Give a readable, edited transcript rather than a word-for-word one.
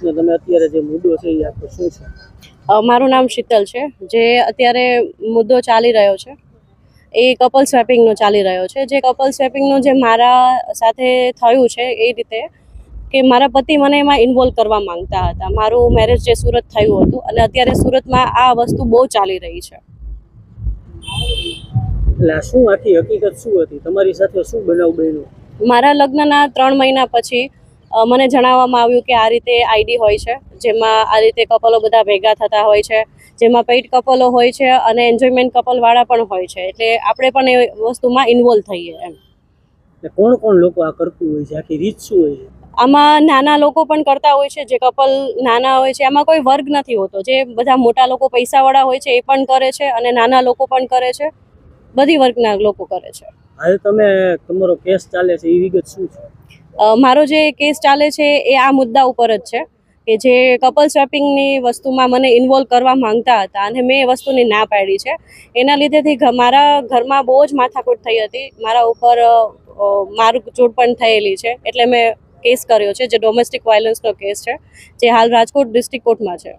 ને તમે અત્યારે જે મુદ્દો છે એ આખો શું છે? મારું નામ શીતલ છે. જે અત્યારે મુદ્દો ચાલી રહ્યો છે એ કપલ સ્વેપિંગનો ચાલી રહ્યો છે. જે કપલ સ્વેપિંગનું જે મારા સાથે થયું છે એ રીતે કે મારા પતિ મને એમાં ઇન્વોલ્વ કરવા માંગતા હતા. મારું મેરેજ જે સુરત થયું હતું અને અત્યારે સુરતમાં આ વસ્તુ બહુ ચાલી રહી છે. એટલે આ શું આખી હકીકત શું હતી? તમારી સાથે શું બનાવ બન્યો? મારા લગ્નના 3 મહિના પછી મને જણાવવામાં આવ્યું કે આ રીતે આઈડી હોય છે, જેમાં આ રીતે કપલો બધા ભેગા થતા હોય છે, જેમાં પેઇડ કપલો હોય છે અને એન્જોયમેન્ટ કપલવાળા પણ હોય છે. એટલે આપણે પણ એ વસ્તુમાં ઇન્વોલ્વ થઈએ એમ. કોણ કોણ લોકો આ કરતું હોય છે? આખી રીત શું હોય છે? આમાં નાના લોકો પણ કરતા હોય છે. જે કપલ નાના હોય છે, આમાં કોઈ વર્ગ નથી હોતો. જે બધા મોટા લોકો પૈસાવાળા હોય છે એ પણ કરે છે અને નાના લોકો પણ કરે છે. બધી વર્ગના લોકો કરે છે. હાલ તમારો કેસ ચાલે છે એ વિગત શું છે? મારો જે કેસ ચાલે છે એ આ મુદ્દા ઉપર જ છે કે જે કપલ સ્વેપિંગની વસ્તુમાં મને ઇન્વોલ્વ કરવા માંગતા હતા અને મેં એ વસ્તુની ના પાડી છે. એના લીધેથી મારા ઘરમાં બહુ જ માથાકૂટ થઈ હતી. મારા ઉપર મારઝૂડ પણ થયેલી છે. એટલે મેં કેસ કર્યો છે, જે ડોમેસ્ટિક વાયલન્સનો કેસ છે, જે હાલ રાજકોટ ડિસ્ટ્રિક્ટ કોર્ટમાં છે.